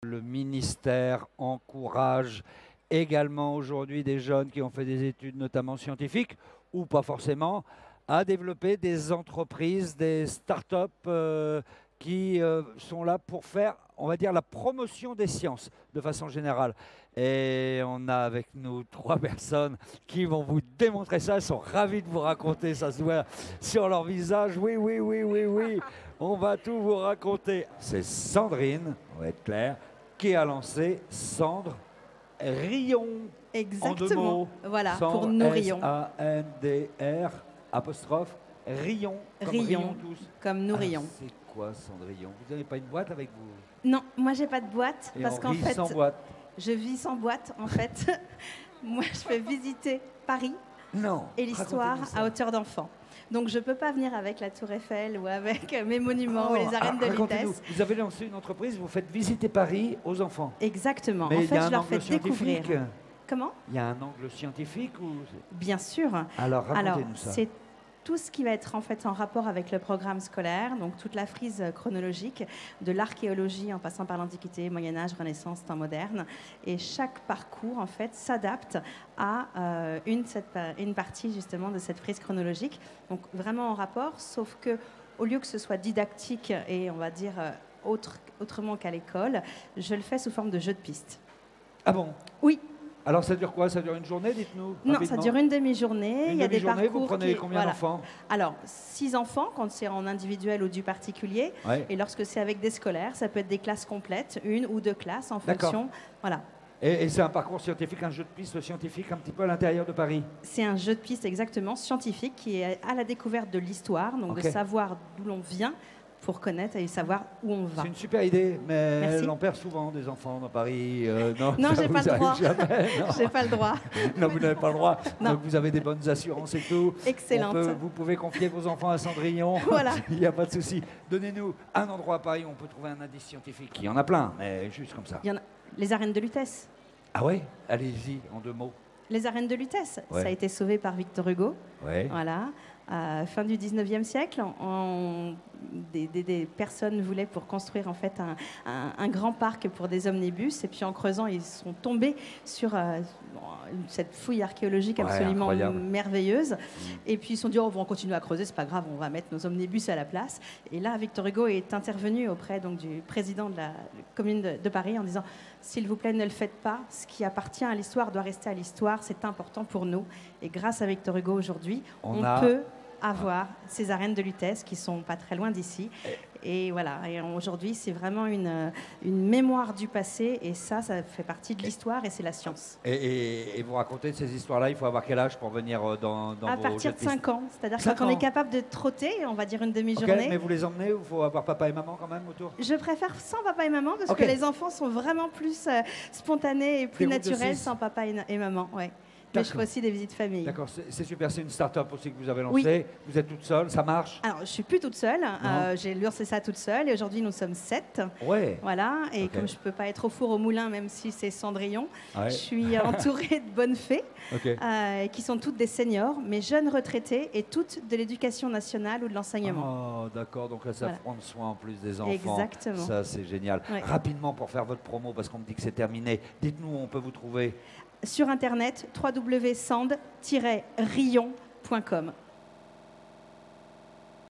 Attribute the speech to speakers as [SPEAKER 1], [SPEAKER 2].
[SPEAKER 1] Le ministère encourage également aujourd'hui des jeunes qui ont fait des études notamment scientifiques ou pas forcément à développer des entreprises, des start-up qui sont là pour faire, on va dire, la promotion des sciences de façon générale. Et on a avec nous 3 personnes qui vont vous démontrer ça. Elles sont ravies de vous raconter, ça se voit sur leur visage. Oui, oui, oui, oui, oui. On va tout vous raconter. C'est Sandrine, on va être clair, qui a lancé Cendre Rion.
[SPEAKER 2] Exactement.
[SPEAKER 1] En 2 mots.
[SPEAKER 2] Voilà,
[SPEAKER 1] Cendre,
[SPEAKER 2] pour nous Rion.
[SPEAKER 1] S-A-N-D-R, apostrophe, Rion. Comme Rion tous.
[SPEAKER 2] Comme nous Rion.
[SPEAKER 1] C'est quoi Cendrillon? Vous n'avez pas une boîte avec vous?
[SPEAKER 2] Non, moi j'ai pas de boîte.
[SPEAKER 1] Et
[SPEAKER 2] parce
[SPEAKER 1] on
[SPEAKER 2] qu'en
[SPEAKER 1] vit
[SPEAKER 2] fait,
[SPEAKER 1] sans boîte.
[SPEAKER 2] je vis sans boîte en fait. Moi je fais visiter Paris
[SPEAKER 1] Non.
[SPEAKER 2] et l'histoire à hauteur d'enfant. Donc je ne peux pas venir avec la Tour Eiffel ou avec mes monuments ou les arènes de vitesse.
[SPEAKER 1] Vous avez lancé une entreprise, vous faites visiter Paris aux enfants.
[SPEAKER 2] Exactement.
[SPEAKER 1] Mais
[SPEAKER 2] en fait, je leur fais découvrir.
[SPEAKER 1] Comment? Il y a un angle scientifique ou...
[SPEAKER 2] Bien sûr.
[SPEAKER 1] Alors racontez-nous ça.
[SPEAKER 2] C'est tout ce qui va être en fait en rapport avec le programme scolaire, donc toute la frise chronologique de l'archéologie en passant par l'Antiquité, Moyen-Âge, Renaissance, temps moderne. Et chaque parcours en fait s'adapte à une partie justement de cette frise chronologique. Donc vraiment en rapport, sauf que au lieu que ce soit didactique et on va dire autrement qu'à l'école, je le fais sous forme de jeu de piste.
[SPEAKER 1] Ah bon?
[SPEAKER 2] Oui.
[SPEAKER 1] Alors ça dure quoi? Ça dure une journée, dites-nous?
[SPEAKER 2] Non, ça dure une demi-journée.
[SPEAKER 1] Il y a des parcours. Vous prenez combien d'enfants?
[SPEAKER 2] Alors, 6 enfants quand c'est en individuel ou du particulier.
[SPEAKER 1] Ouais.
[SPEAKER 2] Et lorsque c'est avec des scolaires, ça peut être des classes complètes, 1 ou 2 classes en fonction. Voilà.
[SPEAKER 1] Et c'est un parcours scientifique, un jeu de piste scientifique un petit peu à l'intérieur de Paris?
[SPEAKER 2] C'est un jeu de piste exactement scientifique qui est à la découverte de l'histoire, donc de savoir d'où l'on vient, pour connaître et savoir où on va.
[SPEAKER 1] C'est une super idée, mais
[SPEAKER 2] Merci.
[SPEAKER 1] elle en perd souvent des enfants dans Paris.
[SPEAKER 2] Non, j'ai pas le droit. J'ai pas le droit.
[SPEAKER 1] Non, vous n'avez pas le droit.
[SPEAKER 2] Non.
[SPEAKER 1] Donc vous avez des bonnes assurances et tout.
[SPEAKER 2] Excellente.
[SPEAKER 1] Vous pouvez confier vos enfants à Cendrillon.
[SPEAKER 2] Voilà.
[SPEAKER 1] Il n'y a pas de souci. Donnez-nous un endroit à Paris où on peut trouver un indice scientifique. Il y en a plein, mais juste comme ça.
[SPEAKER 2] Il y en a. Les arènes de Lutèce.
[SPEAKER 1] Ah ouais? Allez-y, en 2 mots.
[SPEAKER 2] Les arènes de Lutèce,
[SPEAKER 1] Ouais.
[SPEAKER 2] ça a été sauvé par Victor Hugo.
[SPEAKER 1] Ouais.
[SPEAKER 2] Voilà. Fin du 19e siècle, des personnes voulaient pour construire en fait un grand parc pour des omnibus, et puis en creusant, ils sont tombés sur cette fouille archéologique absolument merveilleuse. Et puis ils se sont dit, oh, on va continuer à creuser, c'est pas grave, on va mettre nos omnibus à la place. Et là, Victor Hugo est intervenu auprès donc, du président de la commune de Paris en disant, s'il vous plaît, ne le faites pas, ce qui appartient à l'histoire doit rester à l'histoire, c'est important pour nous. Et grâce à Victor Hugo aujourd'hui, on peut avoir ces arènes de Lutèce qui sont pas très loin d'ici. Et voilà, et aujourd'hui, c'est vraiment une mémoire du passé, et ça fait partie de l'histoire, et c'est la science.
[SPEAKER 1] Et vous racontez ces histoires-là, il faut avoir quel âge pour venir dans vos
[SPEAKER 2] À partir de 5 ans, c'est-à-dire
[SPEAKER 1] 5
[SPEAKER 2] quand on
[SPEAKER 1] ans.
[SPEAKER 2] est capable de trotter, on va dire une demi-journée.
[SPEAKER 1] Ok, mais vous les emmenez ou il faut avoir papa et maman quand même autour?
[SPEAKER 2] Je préfère sans papa et maman, parce que les enfants sont vraiment plus spontanés et plus naturels sans papa et maman. Ouais. Mais je fais aussi des visites famille.
[SPEAKER 1] D'accord, c'est super. C'est une start-up aussi que vous avez lancée.
[SPEAKER 2] Oui.
[SPEAKER 1] Vous êtes toute seule, ça marche?
[SPEAKER 2] Alors, je ne suis plus toute seule. J'ai lancé ça toute seule. Et aujourd'hui, nous sommes 7.
[SPEAKER 1] Ouais.
[SPEAKER 2] Voilà. Et comme je ne peux pas être au four au moulin, même si c'est Cendrillon,
[SPEAKER 1] ouais.
[SPEAKER 2] Je suis entourée de bonnes fées qui sont toutes des seniors, mais jeunes retraités et toutes de l'éducation nationale ou de l'enseignement.
[SPEAKER 1] Oh, d'accord. Donc là, ça prend soin en plus des enfants.
[SPEAKER 2] Exactement.
[SPEAKER 1] Ça, c'est génial.
[SPEAKER 2] Ouais.
[SPEAKER 1] Rapidement, pour faire votre promo, parce qu'on me dit que c'est terminé, dites-nous où on peut vous trouver.
[SPEAKER 2] Sur Internet, www.sand-rion.com.